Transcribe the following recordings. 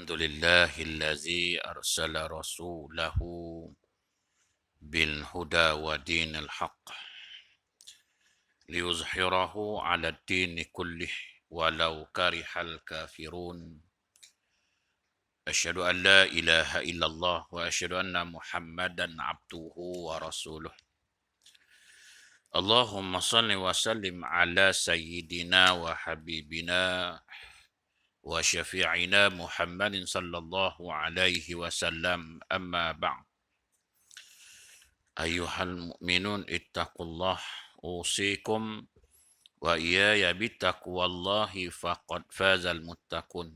الحمد لله الذي أرسل رسوله بالهدى ودين الحق ليظهره على الدين كله ولو كره الكافرون أشهد أن لا إله إلا الله وأشهد أن محمدا عبده ورسوله اللهم صل وسلم على سيدنا وحبيبنا وشفيعنا محمد صلى الله عليه وسلم أما بعد أيها المؤمنون اتقوا الله أوصيكم وإياي بتقوى الله فقد فاز المتقون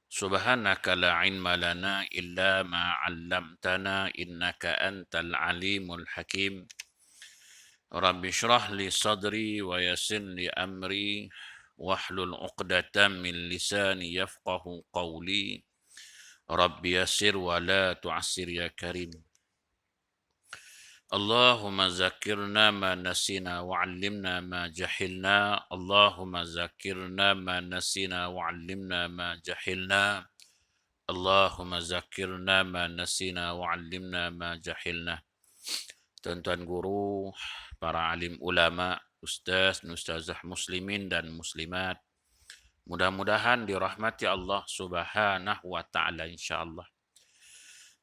سبحانك لا علم لنا إلا ما علمتنا إنك أنت العليم الحكيم رب اشرح لي صدري ويسر لي أمري واحلل عقدة من لساني يفقه قولي رب يسر ولا تعسر يا كريم اللهم ذكرنا ما نسينا وعلمنا ما جهلنا اللهم ذكرنا ما نسينا وعلمنا ما جهلنا اللهم ذكرنا ما نسينا وعلمنا ما جهلنا. Tuan-tuan guru, para alim ulama, ustaz, ustazah muslimin dan muslimat, mudah-mudahan dirahmati Allah Subhanahu wa taala insyaallah.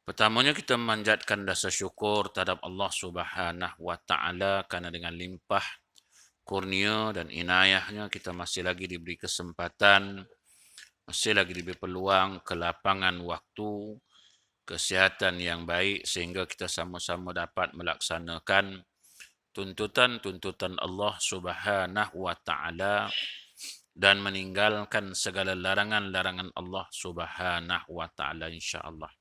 Pertamanya kita memanjatkan rasa syukur terhadap Allah Subhanahu wa taala kerana dengan limpah kurnia dan inayahnya kita masih lagi diberi kesempatan, masih lagi diberi peluang, kelapangan waktu, kesihatan yang baik sehingga kita sama-sama dapat melaksanakan tuntutan-tuntutan Allah Subhanahu wa taala dan meninggalkan segala larangan-larangan Allah Subhanahu wa taala insya-Allah.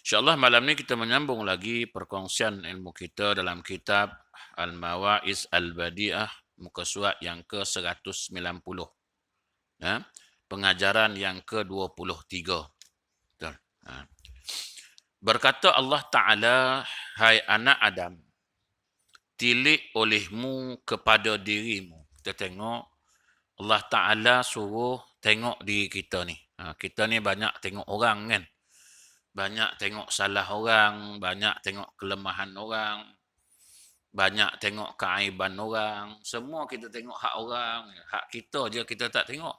InsyaAllah malam ni kita menyambung lagi perkongsian ilmu kita dalam kitab Al-Mawa'iz Al-Badi'ah muka surat yang ke-190. Ya, pengajaran yang ke-23. Betul. Berkata Allah Ta'ala, hai anak Adam, tilik olehmu kepada dirimu. Kita tengok Allah Ta'ala suruh tengok diri kita ni. Kita ni banyak tengok orang kan. Banyak tengok salah orang, banyak tengok kelemahan orang, banyak tengok keaiban orang. Semua kita tengok hak orang. Hak kita je kita tak tengok.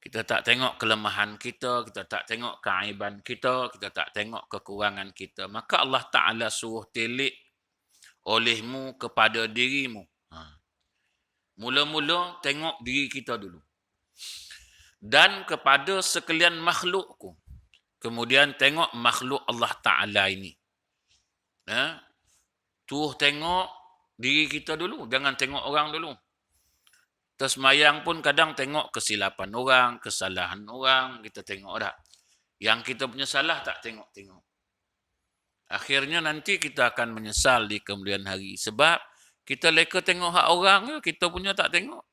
Kita tak tengok kelemahan kita, kita tak tengok keaiban kita, kita tak tengok kekurangan kita. Maka Allah Ta'ala suruh telik olehmu kepada dirimu. Mula-mula tengok diri kita dulu. Dan kepada sekalian makhlukku. Kemudian tengok makhluk Allah Ta'ala ini. Tengok diri kita dulu. Jangan tengok orang dulu. Tersemayang pun kadang tengok kesilapan orang, kesalahan orang. Kita tengok tak. Yang kita punya salah tak tengok-tengok. Akhirnya nanti kita akan menyesal di kemudian hari. Sebab kita leka tengok hak orang, kita punya tak tengok.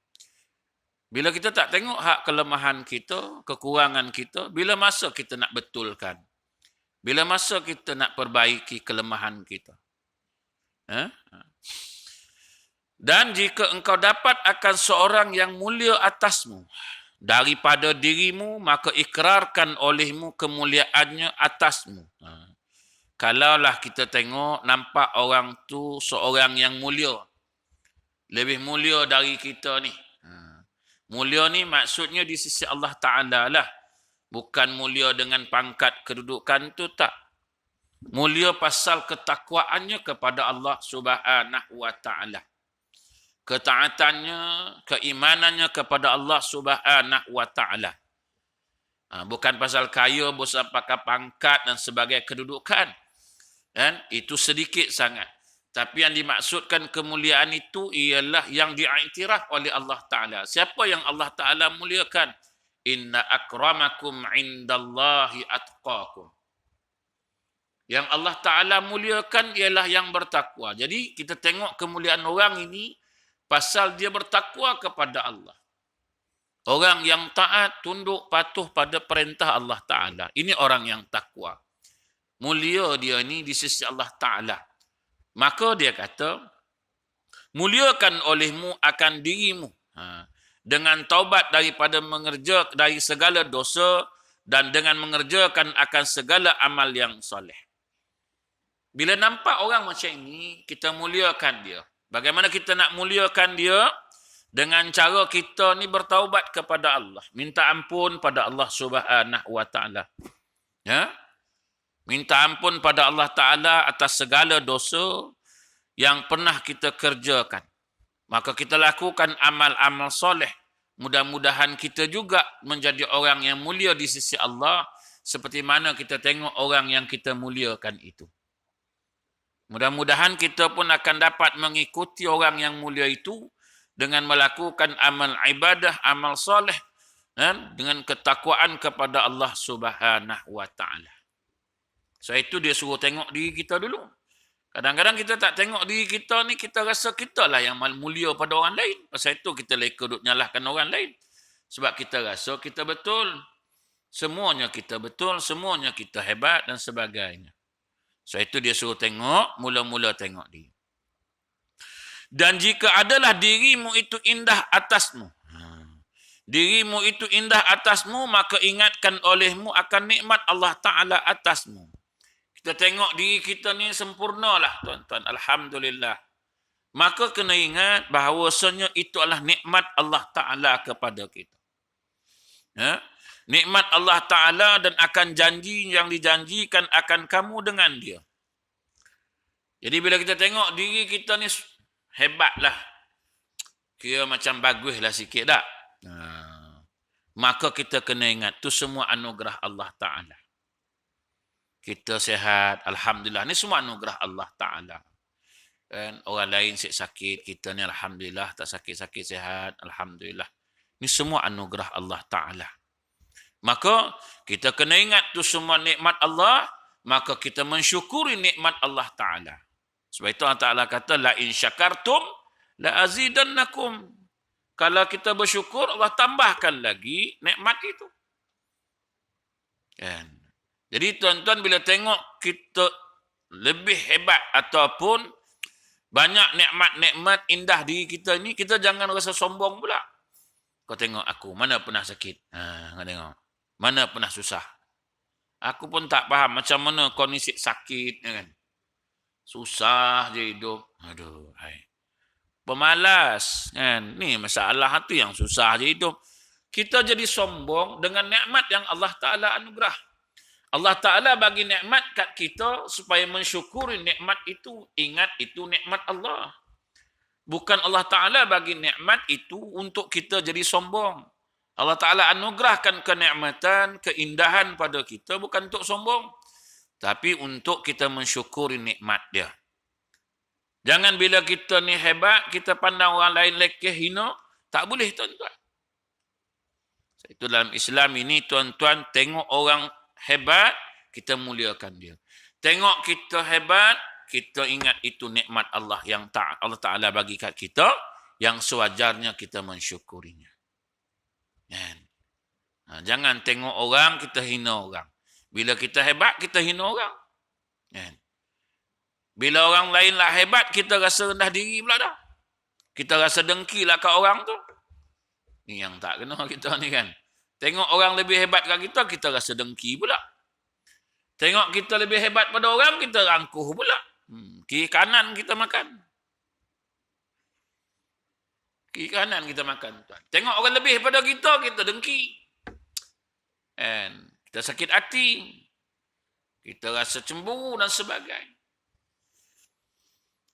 Bila kita tak tengok hak kelemahan kita, kekurangan kita, bila masa kita nak betulkan? Bila masa kita nak perbaiki kelemahan kita? Dan jika engkau dapat akan seorang yang mulia atasmu daripada dirimu, maka ikrarkan olehmu kemuliaannya atasmu. Kalaulah kita tengok, nampak orang tu seorang yang mulia. Lebih mulia dari kita ni. Mulia ni maksudnya di sisi Allah Ta'ala lah. Bukan mulia dengan pangkat kedudukan tu tak. Mulia pasal ketakwaannya kepada Allah Subhanahu wa Ta'ala. Ketaatannya, keimanannya kepada Allah Subhanahu wa Ta'ala. Bukan pasal kaya, bukan pakai pangkat dan sebagai kedudukan. Dan itu sedikit sangat. Tapi yang dimaksudkan kemuliaan itu ialah yang diiktiraf oleh Allah Ta'ala. Siapa yang Allah Ta'ala muliakan? Inna akramakum indallahi atqakum. Yang Allah Ta'ala muliakan ialah yang bertakwa. Jadi kita tengok kemuliaan orang ini pasal dia bertakwa kepada Allah. Orang yang taat, tunduk, patuh pada perintah Allah Ta'ala. Ini orang yang takwa. Mulia dia ni di sisi Allah Ta'ala. Maka dia kata, muliakan olehmu akan dirimu. dengan taubat daripada mengerjakan dari segala dosa dan dengan mengerjakan akan segala amal yang soleh. Bila nampak orang macam ini, kita muliakan dia. Bagaimana kita nak muliakan dia? Dengan cara kita ni bertaubat kepada Allah. Minta ampun pada Allah Subhanahu wa ta'ala. Ya? Minta ampun pada Allah Ta'ala atas segala dosa yang pernah kita kerjakan. Maka kita lakukan amal-amal soleh. Mudah-mudahan kita juga menjadi orang yang mulia di sisi Allah. Seperti mana kita tengok orang yang kita muliakan itu. Mudah-mudahan kita pun akan dapat mengikuti orang yang mulia itu dengan melakukan amal ibadah, amal soleh, dengan ketakwaan kepada Allah Subhanahu wa ta'ala. So itu dia suruh tengok diri kita dulu. Kadang-kadang kita tak tengok diri kita ni, kita rasa kita lah yang mulia pada orang lain. Pasal itu kita leka duk nyalahkan orang lain. Sebab kita rasa kita betul. Semuanya kita betul, semuanya kita hebat dan sebagainya. So itu dia suruh tengok, mula-mula tengok dia. Dan jika adalah dirimu itu indah atasmu. Dirimu itu indah atasmu, maka ingatkan olehmu akan nikmat Allah Ta'ala atasmu. Kita tengok diri kita ni sempurnalah tuan-tuan. Alhamdulillah. Maka kena ingat bahawasanya itu adalah nikmat Allah Ta'ala kepada kita. Ya? Nikmat Allah Ta'ala dan akan janji yang dijanjikan akan kamu dengan dia. Jadi bila kita tengok diri kita ni hebatlah. Kira macam baguslah sikit tak? Maka kita kena ingat tu semua anugerah Allah Ta'ala. Kita sehat, Alhamdulillah. Ni semua anugerah Allah Ta'ala. Kan? Orang lain sakit, kita ni Alhamdulillah tak sakit-sakit sehat, Alhamdulillah. Ni semua anugerah Allah Ta'ala. Maka kita kena ingat tu semua nikmat Allah, maka kita mensyukuri nikmat Allah Ta'ala. Sebab itu Allah Ta'ala kata, la in syakartum la azidannakum. Kalau kita bersyukur, Allah tambahkan lagi nikmat itu. Kan? Jadi tuan-tuan bila tengok kita lebih hebat ataupun banyak nikmat-nikmat indah diri kita ni, kita jangan rasa sombong pula. Kau tengok aku, mana pernah sakit? Kau tengok. Mana pernah susah? Aku pun tak faham macam mana kau ni sakit. Kan? Susah je hidup. Aduh, hai. Pemalas. Kan? Ni masalah tu yang susah je hidup. Kita jadi sombong dengan nikmat yang Allah Ta'ala anugerah. Allah Ta'ala bagi nikmat kat kita supaya mensyukuri nikmat itu. Ingat itu nikmat Allah. Bukan Allah Ta'ala bagi nikmat itu untuk kita jadi sombong. Allah Ta'ala anugerahkan kenikmatan, keindahan pada kita bukan untuk sombong. Tapi untuk kita mensyukuri nikmat dia. Jangan bila kita ni hebat, kita pandang orang lain lekeh, hina. Tak boleh tuan-tuan. Itu dalam Islam ini tuan-tuan tengok orang hebat, kita muliakan dia. Tengok kita hebat, kita ingat itu nikmat Allah yang Allah Ta'ala bagi kat kita, yang sewajarnya kita mensyukurinya. Jangan tengok orang, kita hina orang. Bila kita hebat, kita hina orang. Bila orang lain lah hebat, kita rasa rendah diri pula dah. Kita rasa dengki lah kat orang tu. Ni yang tak kena kita ni kan. Tengok orang lebih hebat kat kita, kita rasa dengki pula. Tengok kita lebih hebat pada orang, kita rangkuh pula. Kiri kanan kita makan. Kiri kanan kita makan. Tengok orang lebih pada kita, kita dengki. Kita sakit hati. Kita rasa cemburu dan sebagainya.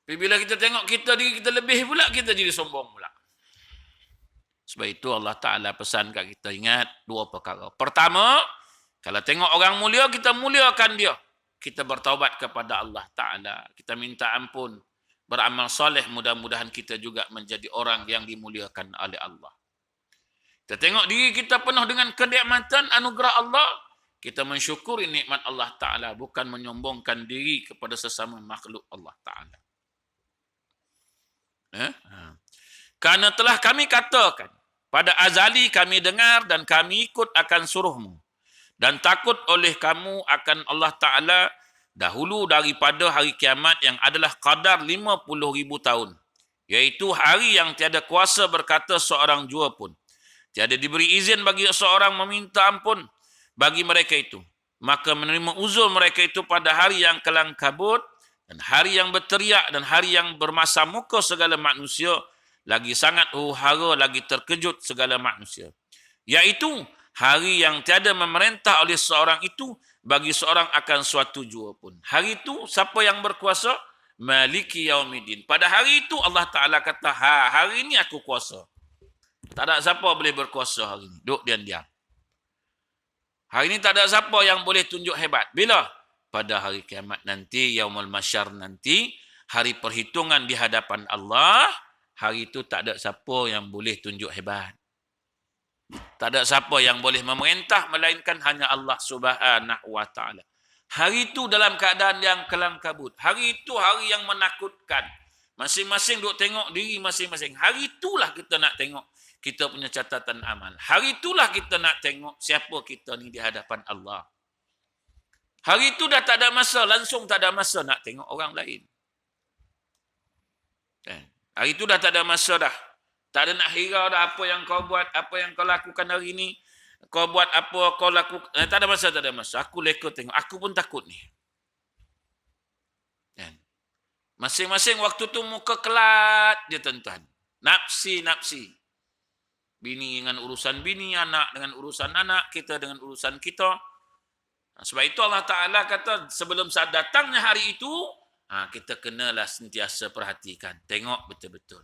Tapi bila kita tengok diri kita lebih pula, kita jadi sombong pula. Sebab itu Allah Ta'ala pesan kat kita, ingat dua perkara. Pertama, kalau tengok orang mulia, kita muliakan dia. Kita bertaubat kepada Allah Ta'ala. Kita minta ampun. Beramal soleh, mudah-mudahan kita juga menjadi orang yang dimuliakan oleh Allah. Kita tengok diri kita penuh dengan kenikmatan anugerah Allah. Kita mensyukuri nikmat Allah Ta'ala. Bukan menyombongkan diri kepada sesama makhluk Allah Ta'ala. Karena telah kami katakan, pada azali kami dengar dan kami ikut akan suruhmu. Dan takut oleh kamu akan Allah Ta'ala dahulu daripada hari kiamat yang adalah qadar 50,000 tahun. Iaitu hari yang tiada kuasa berkata seorang jua pun. Tiada diberi izin bagi seorang meminta ampun bagi mereka itu. Maka menerima uzur mereka itu pada hari yang kelam kabut dan hari yang berteriak dan hari yang bermasa muka segala manusia. Lagi sangat huru-hara, lagi terkejut segala manusia. Iaitu hari yang tiada memerintah oleh seorang itu bagi seorang akan suatu jua pun. Hari itu siapa yang berkuasa? Maliki Yaumiddin. Pada hari itu Allah Ta'ala kata, hari ini aku kuasa. Tak ada siapa boleh berkuasa hari ini. Duduk diam-diam. Hari ini tak ada siapa yang boleh tunjuk hebat. Bila? Pada hari kiamat nanti, Yaumul Masyar nanti, hari perhitungan di hadapan Allah, hari itu tak ada siapa yang boleh tunjuk hebat. Tak ada siapa yang boleh memerintah melainkan hanya Allah Subhanahu wa taala. Hari itu dalam keadaan yang kelam kabut. Hari itu hari yang menakutkan. Masing-masing duk tengok diri masing-masing. Hari itulah kita nak tengok kita punya catatan amal. Hari itulah kita nak tengok siapa kita ni di hadapan Allah. Hari itu dah tak ada masa, langsung tak ada masa nak tengok orang lain. Hari itu dah tak ada masa dah. Tak ada nak hirau dah apa yang kau buat, apa yang kau lakukan hari ini. Kau buat apa, kau lakukan. Tak ada masa, tak ada masa. Aku leka tengok. Aku pun takut ni. Masing-masing waktu tu muka kelat je tuan-tuan. Nafsi. Bini dengan urusan bini, anak dengan urusan anak, kita dengan urusan kita. Sebab itu Allah Ta'ala kata sebelum saat datangnya hari itu, kita kenalah sentiasa perhatikan. Tengok betul-betul.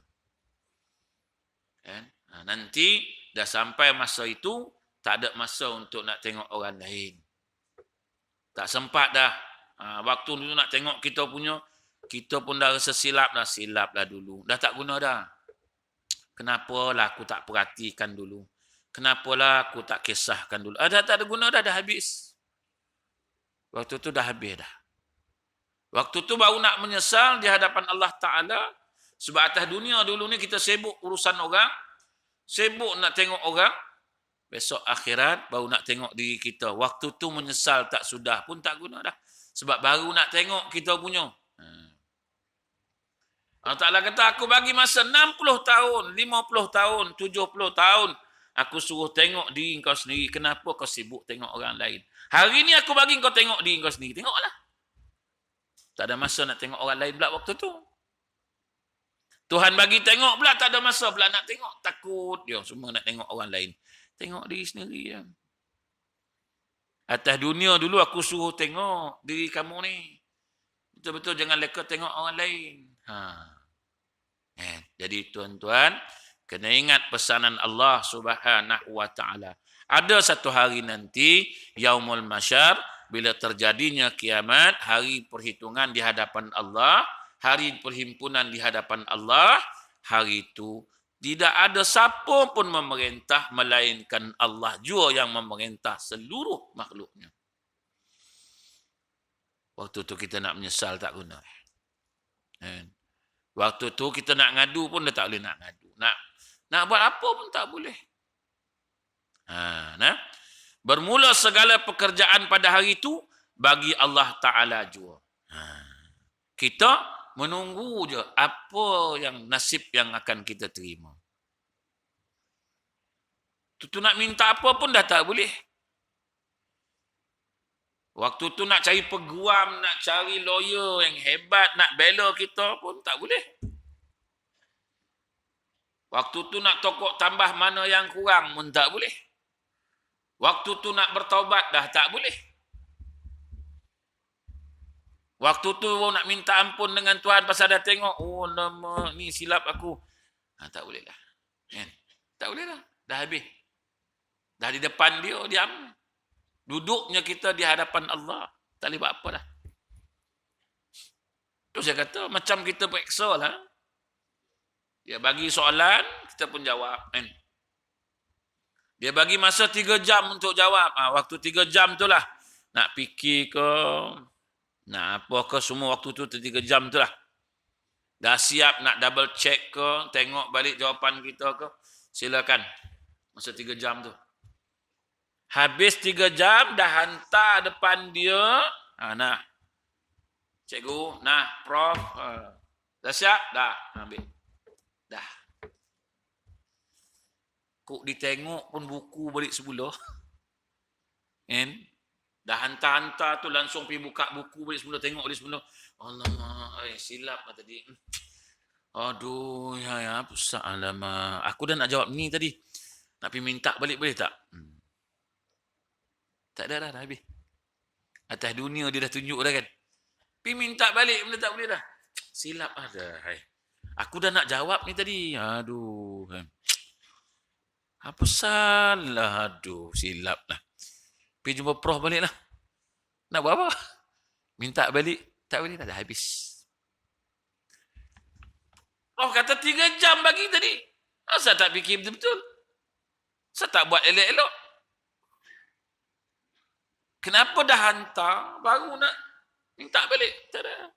Nanti dah sampai masa itu, tak ada masa untuk nak tengok orang lain. Tak sempat dah. Waktu dulu nak tengok kita punya, kita pun dah rasa silap dah dulu. Dah tak guna dah. Kenapalah aku tak perhatikan dulu? Kenapalah aku tak kisahkan dulu? Dah tak ada guna dah habis. Waktu tu dah habis dah. Waktu tu baru nak menyesal di hadapan Allah Ta'ala. Sebab atas dunia dulu ni kita sibuk urusan orang. Sibuk nak tengok orang. Besok akhirat baru nak tengok diri kita. Waktu tu menyesal tak sudah pun tak guna dah. Sebab baru nak tengok kita punya. Allah Ta'ala kata aku bagi masa 60 tahun, 50 tahun, 70 tahun. Aku suruh tengok diri kau sendiri. Kenapa kau sibuk tengok orang lain? Hari ni aku bagi kau tengok diri kau sendiri. Tengoklah. Tak ada masa nak tengok orang lain pula waktu tu. Tuhan bagi tengok pula tak ada masa pula nak tengok. Takut dia semua nak tengok orang lain. Tengok diri sendiri. Ya. Atas dunia dulu aku suruh tengok diri kamu ni. Betul-betul jangan leka tengok orang lain. Jadi tuan-tuan, kena ingat pesanan Allah Subhanahu wa taala. Ada satu hari nanti, Yaumul Masyar, bila terjadinya kiamat, hari perhitungan di hadapan Allah, hari perhimpunan di hadapan Allah, hari itu tidak ada siapa pun memerintah melainkan Allah jua yang memerintah seluruh makhluknya. Waktu tu kita nak menyesal tak guna. Waktu tu kita nak ngadu pun dah tak boleh nak ngadu. Nak buat apa pun tak boleh. Bermula segala pekerjaan pada hari itu bagi Allah Ta'ala jua. Kita menunggu je apa yang nasib yang akan kita terima. Tu nak minta apa pun dah tak boleh. Waktu tu nak cari peguam, nak cari lawyer yang hebat, nak bela kita pun tak boleh. Waktu tu nak tokok tambah mana yang kurang pun tak boleh. Waktu tu nak bertaubat dah tak boleh. Waktu tu nak minta ampun dengan Tuhan pasal dah tengok, oh lama ni silap aku. Tak boleh lah. Tak boleh lah. Dah habis. Dah di depan dia, diam. Duduknya kita di hadapan Allah. Tak boleh buat apa dah. Tu saya kata, macam kita periksa lah. Dia bagi soalan, kita pun jawab. Dia bagi masa 3 jam untuk jawab. Waktu 3 jam tu lah. Nak fikir ke, nak apa ke, semua waktu tu 3 jam tu lah. Dah siap nak double check ke, tengok balik jawapan kita ke, silakan. Masa 3 jam tu. Habis 3 jam, dah hantar depan dia. Nah. Cikgu, nah, Prof. Dah siap? Dah. Ambil. Dah. Kok ditengok pun buku balik semula. Kan? Dah hantar-hantar tu langsung pergi buka buku balik semula, tengok balik semula. Alamak, silap lah tadi. Aduh, ya, pusat alamak. Aku dah nak jawab ni tadi. Nak pergi minta balik boleh tak? Tak ada dah habis. Atas dunia dia dah tunjuk dah kan. Pergi minta balik benda tak boleh dah. Silap ada. Aku dah nak jawab ni tadi. Aduh. Apa salah? Aduh, silap lah. Pergi jumpa prof balik lah. Nak buat apa? Minta balik. Tak boleh, dah habis. Prof kata 3 jam bagi tadi. Asal tak fikir betul-betul? Asal tak buat elok-elok? Kenapa dah hantar, baru nak minta balik? Tak ada.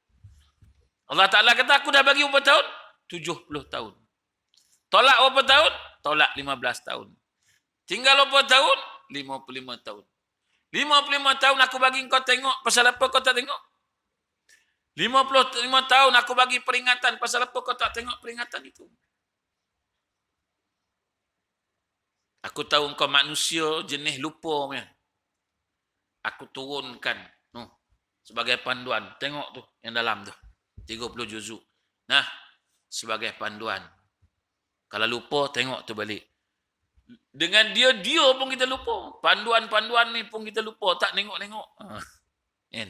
Allah Ta'ala kata, aku dah bagi berapa tahun? 70 tahun. Tolak berapa tahun? Tolak 15 tahun. Tinggal berapa tahun? 55 tahun. 55 tahun aku bagi kau tengok, pasal apa kau tak tengok? 55 tahun aku bagi peringatan, pasal apa kau tak tengok peringatan itu? Aku tahu kau manusia jenis lupa punya. Aku turunkan sebagai panduan. Tengok tu yang dalam tu. 30 juzuk. Nah, sebagai panduan. Kalau lupa, tengok tu balik. Dengan dia pun kita lupa. Panduan-panduan ni pun kita lupa. Tak tengok-tengok. Kan?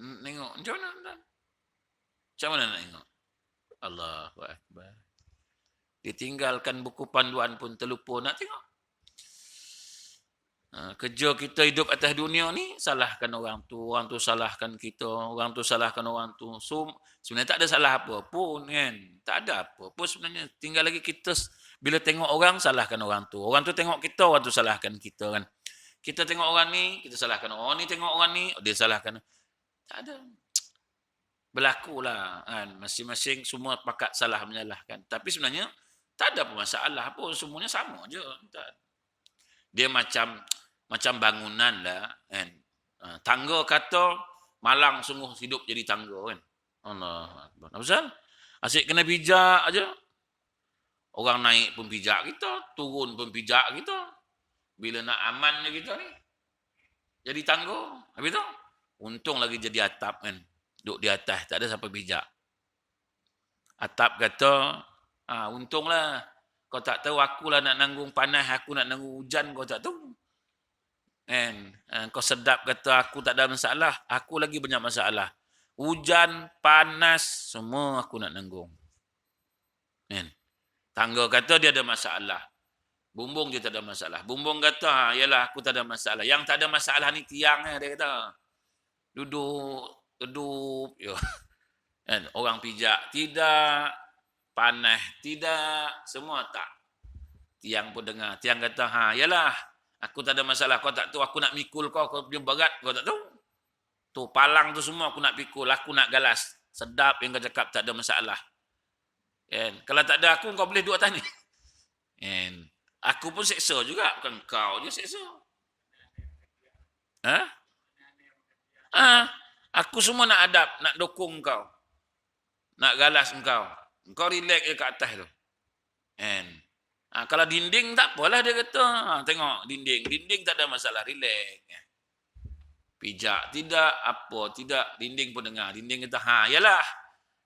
Tengok. Macam mana? Macam mana nak tengok? Allahu Akbar. Ditinggalkan buku panduan pun terlupa nak tengok. Kerja kita hidup atas dunia ni, salahkan orang tu salahkan kita, orang tu salahkan orang tu. So, sebenarnya tak ada salah apa pun kan. Tak ada apa pun sebenarnya. Tinggal lagi kita bila tengok orang, salahkan orang tu. Orang tu tengok kita, orang tu salahkan kita kan. Kita tengok orang ni, kita salahkan orang ni, tengok orang ni, dia salahkan. Tak ada. Berlakulah kan. Masing-masing semua pakat salah menyalahkan. Tapi sebenarnya tak ada masalah pun, semuanya sama je. Dia macam bangunan lah kan. Tangga kata malang sungguh hidup jadi tangga kan. Allah Akbar. Apa asyik kena pijak aja. Orang naik pun pijak kita, turun pun pijak kita. Bila nak aman kita ni jadi tangga. Habis tu untung lagi jadi atap kan. Duduk di atas tak ada siapa pijak. Atap kata, untunglah. Kau tak tahu akulah nak nanggung panas, aku nak nanggung hujan, kau tak tahu. Kau sedap kata aku tak ada masalah, aku lagi banyak masalah. Hujan, panas, semua aku nak nanggung. Tangga kata dia ada masalah. Bumbung dia tak ada masalah. Bumbung kata, yalah aku tak ada masalah. Yang tak ada masalah ni tiang dia kata. Duduk. Orang pijak tidak, panas tidak, semua tak. Tiang pun dengar. Tiang kata, yalah, aku tak ada masalah. Kau tak tahu aku nak mikul kau punya berat, kau tak tahu. Tu palang tu semua aku nak pikul, aku nak galas. Sedap yang kau cakap, tak ada masalah. Kalau tak ada aku, kau boleh duduk atas ni. Aku pun seksa juga, bukan kau je seksa. Aku semua nak adab, nak dukung kau. Nak galas engkau. Engkau relax je kat atas tu. Kalau dinding tak apalah dia kata. Tengok dinding. Dinding tak ada masalah, relax. Pijak tidak, apa tidak. Dinding pun dengar. Dinding kata, yalah.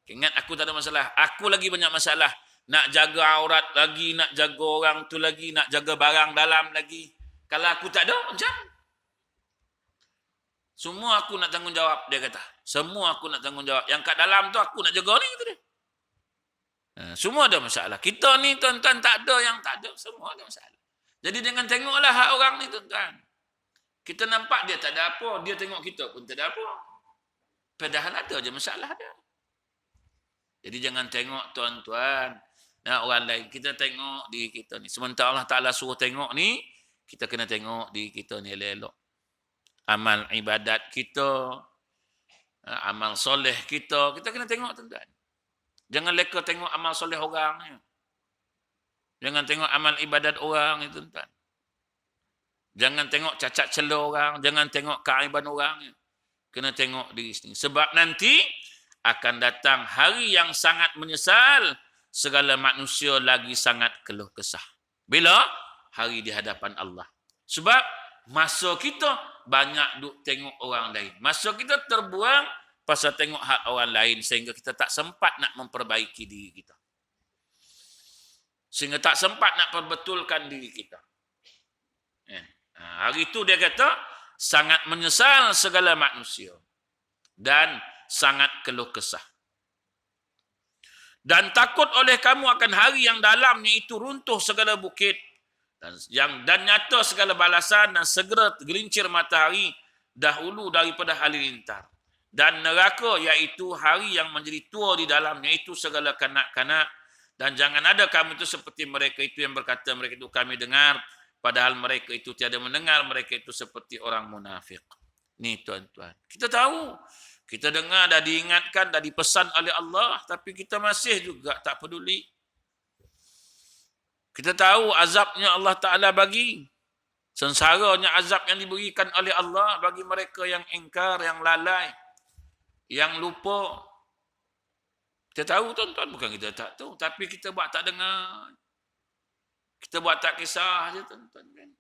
Ingat aku tak ada masalah. Aku lagi banyak masalah. Nak jaga aurat lagi, nak jaga orang tu lagi, nak jaga barang dalam lagi. Kalau aku tak ada, macam semua aku nak tanggungjawab, dia kata. Semua aku nak tanggungjawab. Yang kat dalam tu aku nak jaga ni, kata dia. Semua ada masalah. Kita ni tuan-tuan tak ada yang tak ada. Semua ada masalah. Jadi jangan tengoklah hak orang ni tuan-tuan. Kita nampak dia tak ada apa. Dia tengok kita pun tak ada apa. Padahal ada je masalah dia. Jadi jangan tengok tuan-tuan. Orang lain. Kita tengok diri kita ni. Sementara Allah Ta'ala suruh tengok ni, kita kena tengok diri kita ni elok-elok. Amal ibadat kita, amal soleh kita kena tengok tuan-tuan. Jangan leka tengok amal soleh orang. Jangan tengok amal ibadat orang ni tuan-tuan. Jangan tengok cacat celah orang, jangan tengok keaiban orang. Kena tengok diri sendiri. Sebab nanti akan datang hari yang sangat menyesal, segala manusia lagi sangat keluh kesah. Bila? Hari di hadapan Allah. Sebab masa kita banyak duk tengok orang lain. Masa kita terbuang pasal tengok hak orang lain sehingga kita tak sempat nak memperbaiki diri kita. Sehingga tak sempat nak perbetulkan diri kita. Hari itu dia kata, sangat menyesal segala manusia. Dan sangat keluh kesah. Dan takut oleh kamu akan hari yang dalamnya itu runtuh segala bukit. Dan nyata segala balasan dan segera gelincir matahari dahulu daripada halilintar. Dan neraka iaitu hari yang menjadi tua di dalamnya itu segala kanak-kanak. Dan jangan ada kamu itu seperti mereka itu yang berkata mereka itu kami dengar. Padahal mereka itu tiada mendengar, mereka itu seperti orang munafik. Ni tuan-tuan. Kita tahu. Kita dengar, dah diingatkan, dah dipesan oleh Allah. Tapi kita masih juga tak peduli. Kita tahu azabnya Allah Ta'ala bagi. Sengsaranya azab yang diberikan oleh Allah bagi mereka yang ingkar, yang lalai, yang lupa. Kita tahu tuan-tuan, bukan kita tak tahu. Tapi kita buat tak dengar. Kita buat tak kisah saja tuan-tuan. Kan?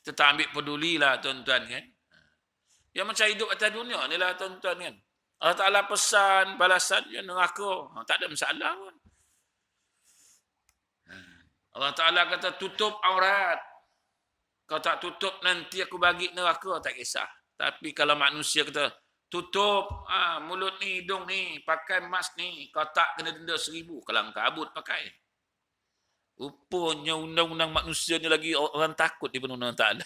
Kita tak ambil pedulilah tuan-tuan. Kan? Yang macam hidup atas dunia ni lah tuan-tuan. Kan? Allah Ta'ala pesan, balasan neraka. Tak ada masalah pun. Allah Ta'ala kata tutup aurat. Kau tak tutup nanti aku bagi neraka, tak kisah. Tapi kalau manusia kata tutup mulut ni, hidung ni, pakai mask ni, kau tak kena denda 1,000. Kalau kabut pakai. Rupanya undang-undang manusia ni lagi orang takut di undang Ta'ala.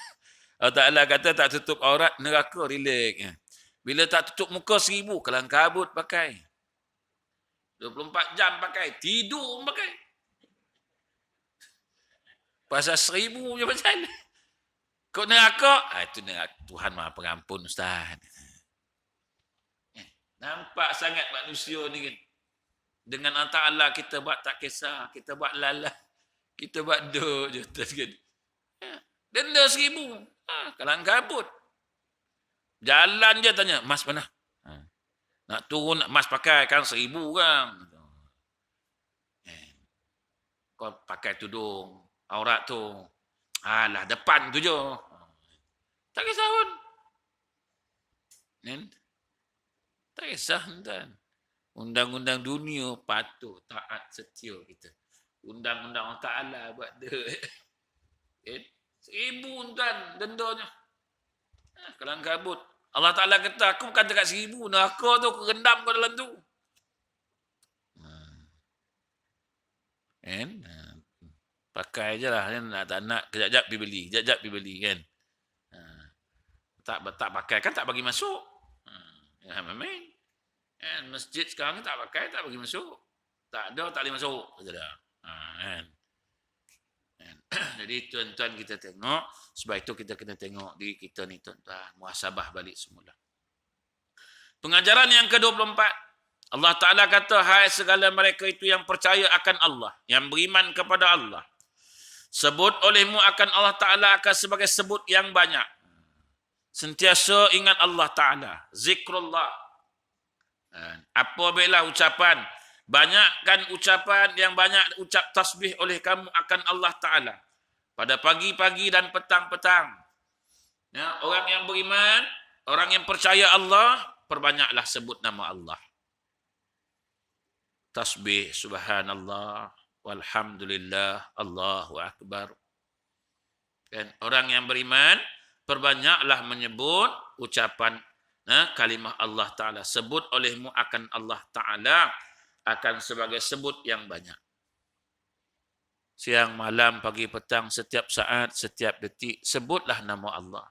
Allah Ta'ala kata tak tutup aurat, neraka, relax. Bila tak tutup muka 1,000, kalau kabut pakai. 24 jam pakai, tidur pakai. Pasal 1,000 je pasal. Kau neraka? Itu neraka. Tuhan Maha Pengampun, Ustaz. Nampak sangat manusia ni kan. Dengan Allah Ta'ala kita buat tak kisah. Kita buat lalah. Kita buat duk je. Kan. Denda 1,000. Kalang kabut. Jalan je tanya, mas mana? Nak turun, mas pakai kan 1,000 kan. Kau pakai tudung. Aurat tu. Alah, depan tu je. Tak kisah pun. Tak kisah tuan. Undang-undang dunia patut taat setia kita. Undang-undang Allah Ta'ala buat dia. 1,000 tuan dendanya. Kalang kabut. Allah Ta'ala kata, aku bukan dekat 1,000. Neraka tu aku rendam kau dalam tu. Pakai je lah. Kan? Tak nak, kejap-kejap pergi beli. Kejap-kejap pergi beli kan. Tak pakai kan tak bagi masuk. Ya, main. Masjid sekarang ni tak pakai, tak bagi masuk. Tak ada, tak boleh masuk. Kan? Jadi tuan-tuan kita tengok. Sebab itu kita kena tengok diri kita ni tuan-tuan. Muhasabah balik semula. Pengajaran yang ke-24. Allah Ta'ala kata, hai segala mereka itu yang percaya akan Allah. Yang beriman kepada Allah. Sebut olehmu akan Allah Ta'ala akan sebagai sebut yang banyak. Sentiasa ingat Allah Ta'ala. Zikrullah. Apabila ucapan. Banyakkan ucapan yang banyak ucap tasbih oleh kamu akan Allah Ta'ala. Pada pagi-pagi dan petang-petang. Ya, orang yang beriman, orang yang percaya Allah, perbanyaklah sebut nama Allah. Tasbih, subhanallah, walhamdulillah, Allahu Akbar. Dan orang yang beriman, perbanyaklah menyebut ucapan kalimah Allah Ta'ala. Sebut olehmu akan Allah Ta'ala akan sebagai sebut yang banyak. Siang, malam, pagi, petang, setiap saat, setiap detik, sebutlah nama Allah.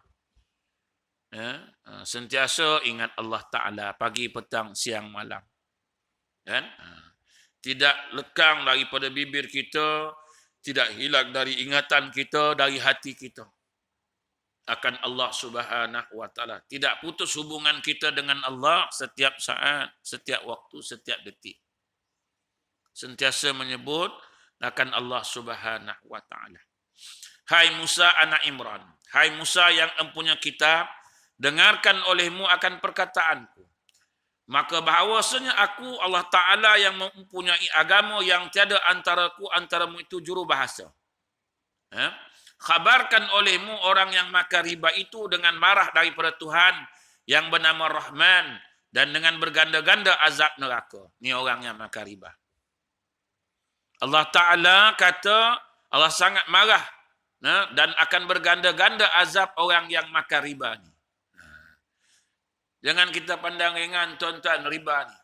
Ya? Sentiasa ingat Allah Ta'ala, pagi, petang, siang, malam. Kan? Tidak lekang daripada bibir kita, tidak hilang dari ingatan kita, dari hati kita. Akan Allah Subhanahu wa Ta'ala. Tidak putus hubungan kita dengan Allah setiap saat, setiap waktu, setiap detik. Sentiasa menyebut akan Allah Subhanahu wa Ta'ala. Hai Musa anak Imran. Hai Musa yang empunya kitab, dengarkan olehmu akan perkataanku. Maka bahawasanya aku Allah Ta'ala yang mempunyai agama yang tiada antaraku antaramu itu juru bahasa. Khabarkan olehmu orang yang makan riba itu dengan marah daripada Tuhan yang bernama Rahman dan dengan berganda-ganda azab neraka. Ini orang yang makan riba. Allah Ta'ala kata Allah sangat marah dan akan berganda-ganda azab orang yang makan riba ni. Jangan kita pandang ringan tuan-tuan riba ni.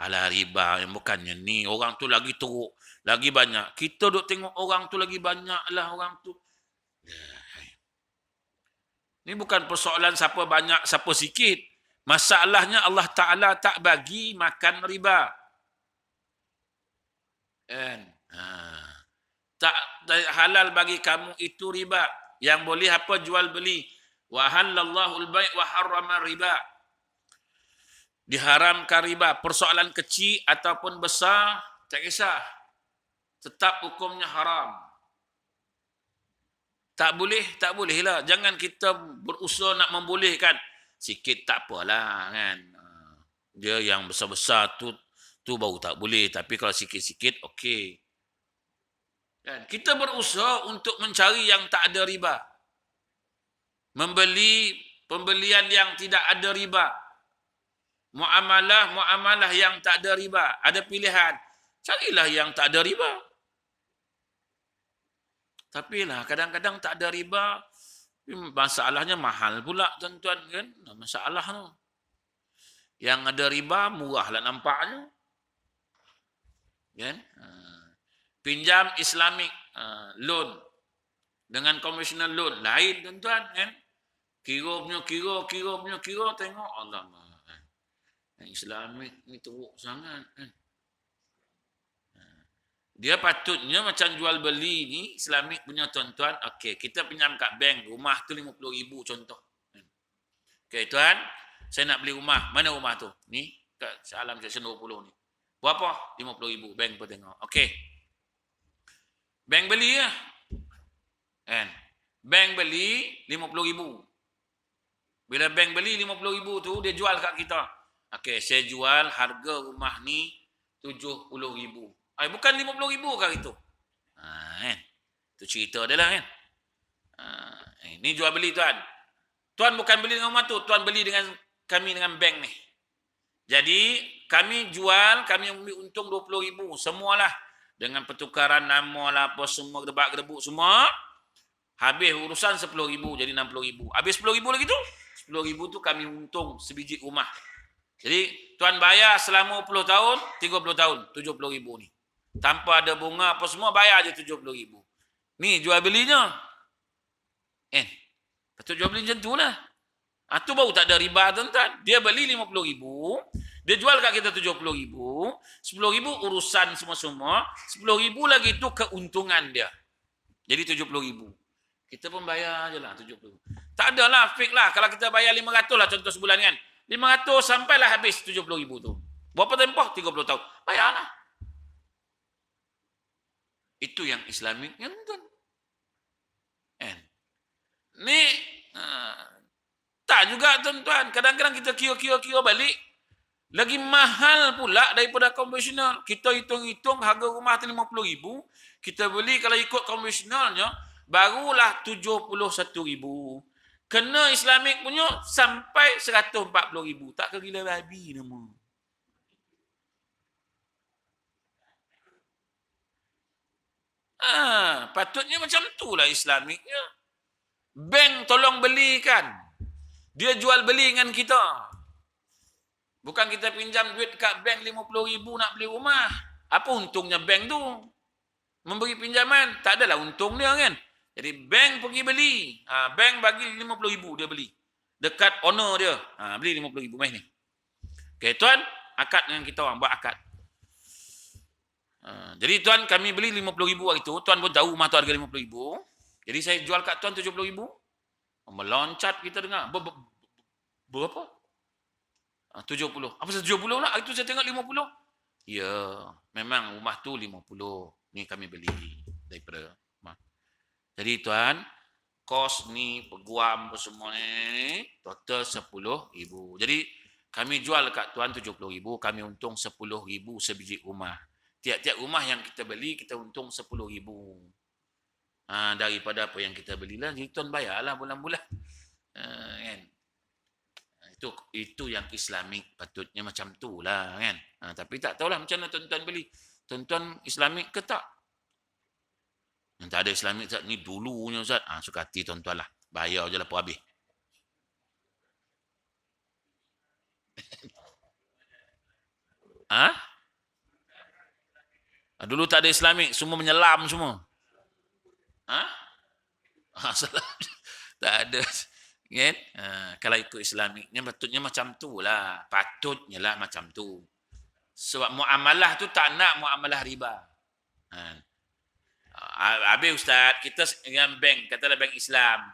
Alah riba yang bukannya ni. Orang tu lagi teruk. Lagi banyak. Kita duk tengok orang tu lagi banyak lah orang tu. Ni bukan persoalan siapa banyak, siapa sikit. Masalahnya Allah Ta'ala tak bagi makan riba. Tak halal bagi kamu itu riba. Yang boleh apa jual beli. Wa halallahu al-bai' wa harrama riba. Diharamkan riba. Persoalan kecil ataupun besar, tak kisah. Tetap hukumnya haram. Tak boleh lah. Jangan kita berusaha nak membolehkan. Sikit tak apalah kan. Dia yang besar-besar tu baru tak boleh. Tapi kalau sikit-sikit, okey. Kan? Kita berusaha untuk mencari yang tak ada riba. Membeli pembelian yang tidak ada riba. Muamalah yang tak ada riba. Ada pilihan. Carilah yang tak ada riba. Tapi lah kadang-kadang tak ada riba. Masalahnya mahal pula tuan-tuan kan. Masalah tu. Yang ada riba murah lah nampaknya. Kan? Pinjam Islamic loan dengan conventional loan lain tuan-tuan kan. Kira tengok Allah. Yang Islamic ni teruk sangat kan. Dia patutnya macam jual beli ni Islamic punya tuan-tuan. Okey, kita pinjam kat bank, rumah tu 50,000 contoh. Okey tuan, saya nak beli rumah. Mana rumah tu? Ni kat Alam Seksyen 20 ni. Berapa? 50,000. Bank pun tengok. Okey. Bank beli lah. Kan? Bank beli 50,000. Bila bank beli 50,000 tu, dia jual kat kita. Okey, saya jual harga rumah ni 70,000. Bukan 50,000 kali itu. Kan? Itu cerita dia lah kan. Ini jual beli tuan. Tuan bukan beli dengan rumah tu. Tuan beli dengan kami dengan bank ni. Jadi kami jual, kami ambil untung 20,000. Semualah. Dengan pertukaran nama lah apa semua, gedebak-gedebuk semua. Habis urusan 10,000 jadi 60,000. Habis 10,000 lagi tu. 10,000 tu kami untung sebiji rumah. Jadi tuan bayar selama 10 tahun, 30 tahun, 70,000 ni. Tanpa ada bunga apa semua, bayar je 70,000. Ni jual belinya. Patut jual beli macam tu lah. Tu baru tak ada riba tuan-tuan. Dia beli 50,000. Dia jual kat kita 70,000. 10,000 urusan semua-semua. 10,000 lagi tu keuntungan dia. Jadi 70,000. Kita pun bayar je lah 70,000. Tak adalah fake lah. Kalau kita bayar 500 lah contoh sebulan kan. 500 sampailah habis 70,000 tu. Berapa tempoh? 30 tahun. Bayarlah. Itu yang Islamik kan tuan. Ni tak juga tuan-tuan. Kadang-kadang kita kira balik. Lagi mahal pula daripada konvensional. Kita hitung-hitung harga rumah tu 50,000. Kita beli kalau ikut konvensionalnya, barulah 71,000. Kena Islamik punya sampai 140,000. Tak ke gila babi nama. Patutnya macam itulah Islamiknya. Bank tolong belikan. Dia jual beli dengan kita. Bukan kita pinjam duit kat bank 50,000 nak beli rumah. Apa untungnya bank tu? Memberi pinjaman. Tak adalah untung dia kan. Jadi bank pergi beli. Bank bagi 50,000 dia beli. Dekat owner dia. Beli 50,000. Mai ni. Okay tuan. Akad dengan kita orang. Buat akad. Jadi tuan kami beli 50,000 hari tu. Tuan pun tahu rumah tu harga 50,000. Jadi saya jual kat tuan 70,000. Meloncat kita dengar. Berapa? 70. Apa 70 lah? Hari tu saya tengok 50. Ya, memang rumah tu 50. Ni kami beli daripada rumah. Jadi tuan, kos ni, peguam semua ni, total 10,000. Jadi Kami jual kat tuan 70,000, kami untung 10,000 sebiji rumah. Tiap-tiap rumah yang kita beli, kita untung 10,000. Daripada apa yang kita belilah, jadi tuan bayarlah bulan-bulan. Kan? Itu yang Islamik patutnya macam tu lah kan. Tapi tak tahulah macam mana tuan-tuan beli. Tuan-tuan Islamik ke tak? Yang tak ada Islamik Ustaz ni dulunya Ustaz. Suka hati tuan-tuan lah. Bayar je lah pun habis. Dulu tak ada Islamik, semua menyelam semua. Tak ada. Kan? Kalau ikut Islamiknya patutnya macam tu lah. Patutnya lah macam tu. Sebab muamalah tu tak nak muamalah riba. Habis Ustaz, kita dengan bank, katalah bank Islam.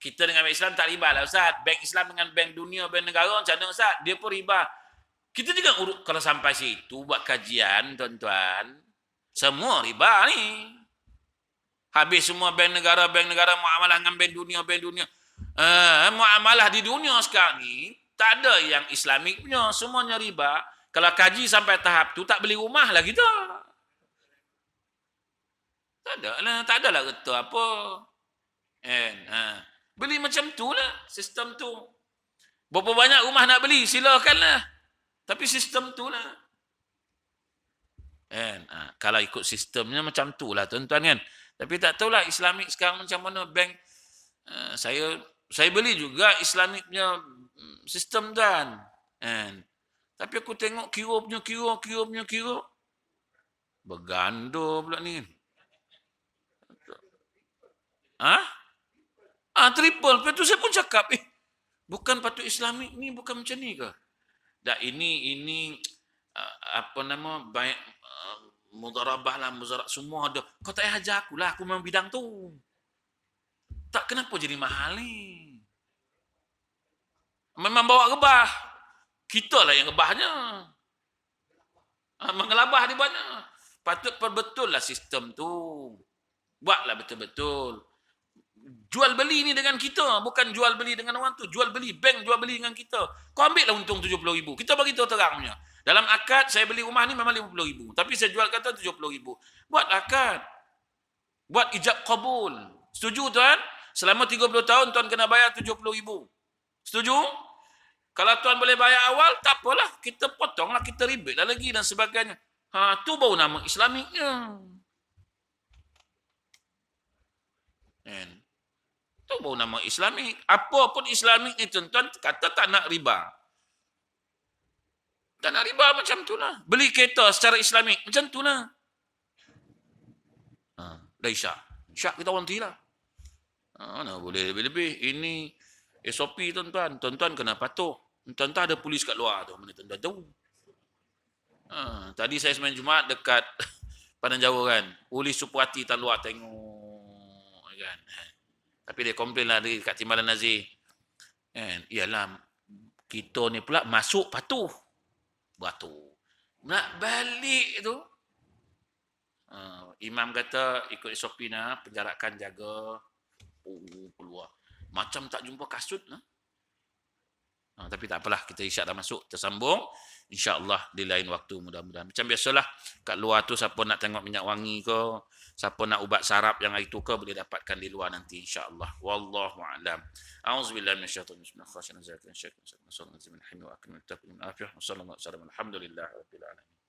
Kita dengan bank Islam tak riba lah Ustaz. Bank Islam dengan bank dunia, bank negara macam mana Ustaz? Dia pun riba. Kita juga urut kalau sampai situ buat kajian tuan-tuan. Semua riba ni. Habis semua bank negara muamalah dengan bank dunia. Muamalah di dunia sekarang ni tak ada yang Islamik punya, semuanya riba. Kalau kaji sampai tahap tu tak beli rumah lah kita. Tak ada lah kata apa. Beli macam tu lah sistem tu. Berapa banyak rumah nak beli silakanlah. Tapi sistem tu lah. Kalau ikut sistemnya macam tu lah tuan-tuan kan. Tapi tak tahulah Islamik sekarang macam mana bank. Saya beli juga Islamik punya sistem tuan. Tapi aku tengok kira. Berganda pula ni. Triple. Lepas tu saya pun cakap, bukan patut Islamik ni, bukan macam ni ke? Dah ini apa nama, banyak mudarabah lah, muzarak semua ada. Kau tak payah ajar aku lah, aku memang bidang tu. Tak, kenapa jadi mahal ni? Memang bawa rebah. Kita lah yang rebahnya. Mengelabah dia banyak. Patut perbetul lah sistem tu. Buatlah betul-betul. Jual beli ni dengan kita, bukan jual beli dengan orang tu. Jual beli, bank jual beli dengan kita. Kau ambil lah untung 70,000. Kita bagi tahu terangnya. Dalam akad saya beli rumah ni memang 50,000. Tapi saya jual kata 70,000. Buat akad. Buat ijab kabul. Setuju tuan? Selama 30 tahun tuan kena bayar 70,000. Setuju? Kalau tuan boleh bayar awal, tak apalah. Kita potonglah, kita ribet lah lagi dan sebagainya. Tu baru nama Islamiknya. Itu baru nama Islamik. Apa pun Islamik ni tuan-tuan kata tak nak riba. Tak nak riba macam tu lah. Beli kereta secara Islamik macam tu lah. Dah isyak. Isyak kita berhenti lah. Mana boleh lebih-lebih. Ini SOP tuan-tuan. Tuan-tuan kena patuh. Tuan-tuan ada polis kat luar tu. Mana tuan-tuan tahu. Tadi saya semain Jumaat dekat Padang Jawa kan. Polis Supuati tak luar tengok. Kan. Tapi dia komplain lah dekat Timbalan Nazir. Iyalah, kita ni pula masuk patuh. Batu. Nak balik tu. Imam kata ikut SOP nak, penjarakan jaga. Keluar. Macam tak jumpa kasut lah. Tapi tak apalah, kita isyak dah masuk, tersambung. InsyaAllah di lain waktu mudah-mudahan. Macam biasalah, kat luar tu siapa nak tengok minyak wangi ke, siapa nak ubat sarap yang hari tu ke, boleh dapatkan di luar nanti insyaAllah. Wallahu a'lam. A'udzubillahi minasyaitonir rajim. Alhamdulillah rabbil alamin.